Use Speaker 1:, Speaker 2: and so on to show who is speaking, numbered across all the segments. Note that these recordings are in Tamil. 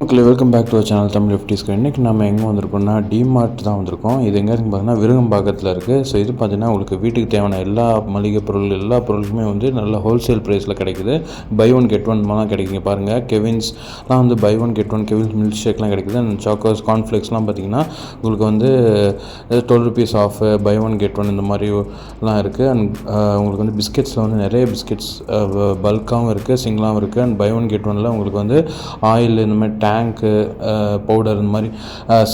Speaker 1: Okay, welcome back to our channel Tamil fifty square. இன்றைக்கி நம்ம எங்கே வந்திருக்கோம்னா டிமார்ட் தான் வந்திருக்கோம். இது எங்கே இருக்குன்னு பார்த்தீங்கன்னா விருகம்பாக்கத்தில் இருக்குது. ஸோ இது பார்த்தீங்கன்னா உங்களுக்கு வீட்டுக்கு தேவையான எல்லா மளிகை பொருள் எல்லா பொருளுமே வந்து நல்ல ஹோல்சேல் ப்ரைஸில் கிடைக்குது. பை ஒன் கெட் ஒன் மாதிரிலாம் கிடைக்குங்க. பாருங்கள், கெவின்ஸ்லாம் வந்து buy one get one, Cavins milk ஷேக்லாம் கிடைக்குது. அண்ட் சாக்கோஸ் கார்ன்ஃப்ளேக்ஸ்லாம் பார்த்தீங்கன்னா உங்களுக்கு வந்து ₹12 off, buy one get one இந்த மாதிரிலாம் இருக்குது. அண்ட் உங்களுக்கு வந்து பிஸ்கெட்ஸில் வந்து நிறைய பிஸ்கெட்ஸ் பல்காகவும் இருக்குது, சிங்கிளாகவும் இருக்குது. அண்ட் பை ஒன் கெட் ஒனில் உங்களுக்கு வந்து ஆயில் இந்த மாதிரி டேங்க்கு பவுடர் இந்த மாதிரி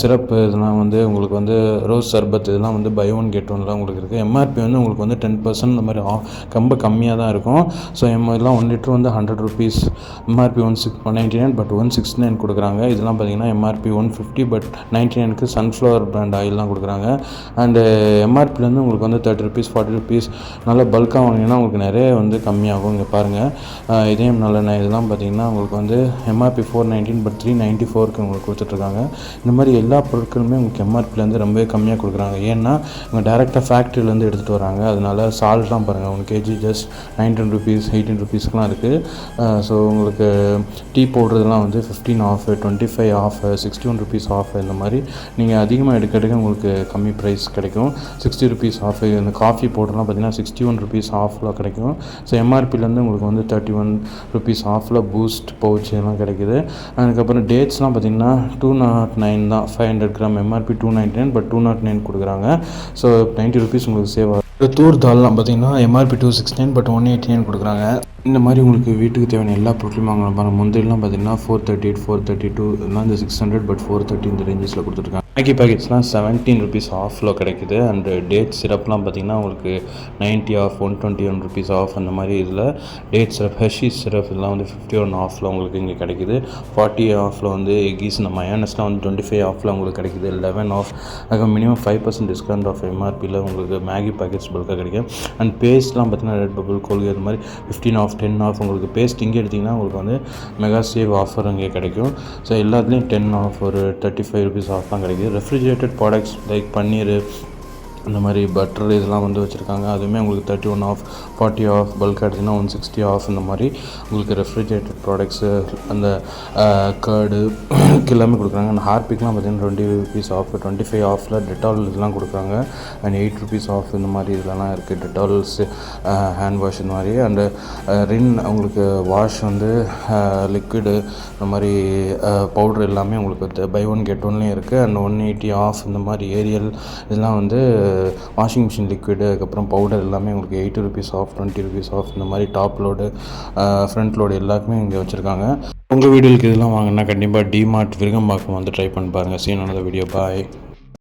Speaker 1: சிரப்பு இதெல்லாம் வந்து உங்களுக்கு வந்து ரோஸ் சர்பத் இதெல்லாம் வந்து பை ஒன் கெட் ஒன்லாம் உங்களுக்கு இருக்குது. எம்ஆர்பி வந்து உங்களுக்கு வந்து 10% இந்த மாதிரி ரொம்ப கம்மியாக தான் இருக்கும். ஸோ இதெல்லாம் 1 லிட்டர் வந்து ₹100, எம்ஆர்பி 199 பட் 169 கொடுக்குறாங்க. இதெல்லாம் பார்த்தீங்கன்னா எம்ஆர்பி 150 பட் 99க்கு சன்ஃப்ளவர் பிராண்ட் ஆயிலெலாம் கொடுக்குறாங்க. அண்டு எம்ஆர்பிலேருந்து உங்களுக்கு வந்து ₹30, ₹40 நல்லா பல்காக வாங்கினீங்கன்னா உங்களுக்கு நிறைய வந்து கம்மியாகும். இங்கே பாருங்கள், இதயம் நல்லெண்ணெய் இதெல்லாம் பார்த்தீங்கன்னா உங்களுக்கு வந்து எம்ஆர்பி 419 பட் 394க்கு உங்களுக்கு கொடுத்துட்ருக்காங்க. இந்த மாதிரி எல்லா பொருட்களுமே உங்களுக்கு எம்ஆர்பிலேருந்து ரொம்பவே கம்மியாக கொடுக்குறாங்க. ஏன்னா இவங்க டேரெக்டாக ஃபேக்ட்ரியிலேருந்து எடுத்துகிட்டு வராங்க. அதனால சால்ட்லாம் பாருங்கள், 1 kg ஜஸ்ட் ₹19, ₹18க்குலாம் இருக்குது. ஸோ உங்களுக்கு டீ பவுடர்லாம் வந்து 15 ஆஃப், 25 ஆஃப், ₹61 ஆஃப் இந்த மாதிரி நீங்கள் அதிகமாக எடுக்க உங்களுக்கு கம்மி ப்ரைஸ் கிடைக்கும். ₹60 ஆஃப். இந்த காஃபி பவுடர்லாம் பார்த்தீங்கன்னா ₹61 ஆஃபில் கிடைக்கும். ஸோ எம்ஆர்பிலேருந்து உங்களுக்கு வந்து ₹31 ஆஃபில் பூஸ்ட் பவுச் இதெல்லாம் கிடைக்குது. அதுக்கப்புறம் டேட்ஸ்லாம் பார்த்தீங்கன்னா 209 தான், 500 கிராம் எம்ஆர்பி 299 பட் 209 கொடுக்குறாங்க. ஸோ ₹90 உங்களுக்கு சேவ் ஆகும். தூர் தால்லாம் பார்த்தீங்கன்னா எம்ஆர்பி 269 பட் 189 கொடுக்குறாங்க. இந்த மாதிரி உங்களுக்கு வீட்டுக்கு தேவையான எல்லா பொருட்களும் வாங்கலாம். பாருங்கள், முந்திரிலாம் பார்த்தீங்கன்னா 438, 432 எல்லாம் இந்த 600 பட் 430 இந்த ரேஞ்சஸில் கொடுத்துருக்காங்க. மேகி பேக்கெட்ஸ்லாம் ₹17 ஆஃபில் கிடைக்குது. அண்டு டேட் சிரப்லாம் பார்த்தீங்கன்னா உங்களுக்கு 90 ஆஃப், ₹121 ஆஃப் அந்த மாதிரி இதில் டேட் சிரப், ஹெர்ஷீஸ் சிரப் இதெல்லாம் வந்து 51 ஆஃபில் உங்களுக்கு இங்கே கிடைக்குது. 40 ஆஃபில் வந்து எக்கீஸ் இந்த மயோனஸ்லாம் வந்து 25 ஆஃபில் உங்களுக்கு கிடைக்குது. 11 ஆஃப். அதுக்கு மினிமம் 5% டிஸ்கவுண்ட் ஆஃப் எம்ஆர்பியில் உங்களுக்கு மேகி பேக்கெட்ஸ் பல்காக கிடைக்கும். அண்ட் பேஸ்ட்லாம் பார்த்தீங்கன்னா ரெட் பபிள், கோல்கேட் மாதிரி 15 ஆஃப், 10 ஆஃப். உங்களுக்கு பேஸ்ட் இங்கே எடுத்திங்கன்னா உங்களுக்கு வந்து மெகா சேவ் ஆஃபர் இங்கே கிடைக்கும். ஸோ எல்லாத்துலேயும் 10 ஆஃப், ஒரு ₹35 ஆஃப்லாம் கிடைக்குது. ரெஃப்ரிஜரேட்டட் ப்ராடக்ட்ஸ் லைக் பன்னீர் இந்த மாதிரி பட்டர் இதெல்லாம் வந்து வச்சுருக்காங்க. அதுவுமே உங்களுக்கு 31 ஆஃப், 40 ஆஃப், பல்க் எடுத்திங்கன்னா 160 ஆஃப். இந்த மாதிரி உங்களுக்கு ரெஃப்ரிஜரேட்டட் ப்ராடக்ட்ஸு அந்த கர்டு எல்லாமே கொடுக்குறாங்க. அண்ட் ஹார்பிக்லாம் பார்த்தீங்கன்னா ₹20 ஆஃப், 25 ஆஃபில் டெட்டால் இதெல்லாம் கொடுக்குறாங்க. அண்ட் ₹8 ஆஃப் இந்த மாதிரி இதெல்லாம் இருக்குது. டெட்டால்ஸு ஹேண்ட் வாஷ் இந்த மாதிரி. அண்டு ரின் உங்களுக்கு வாஷ் வந்து லிக்விடு இந்த மாதிரி பவுட்ரு எல்லாமே உங்களுக்கு பை ஒன் கெட் ஒன்லேயும் இருக்குது. அண்ட் 180 ஆஃப் இந்த மாதிரி ஏரியல் இதெல்லாம் வந்து வாஷிங் மிஷின் லிக்விடு, அதுக்கப்புறம் பவுடர் எல்லாமே உங்களுக்கு ₹80 ஆஃப், ₹20 ஆஃப். இந்த மாதிரி டாப் லோடு, ஃப்ரண்ட் லோடு எல்லாருக்குமே இங்கே வச்சுருக்காங்க. உங்கள் வீடுகளுக்கு இதெல்லாம் வாங்கினா கண்டிப்பாக டிமார்ட் விருகம்பாக்கம் வந்து ட்ரை பண்ணி பாருங்கள். சீன் ஆனது வீடியோ. பாய்.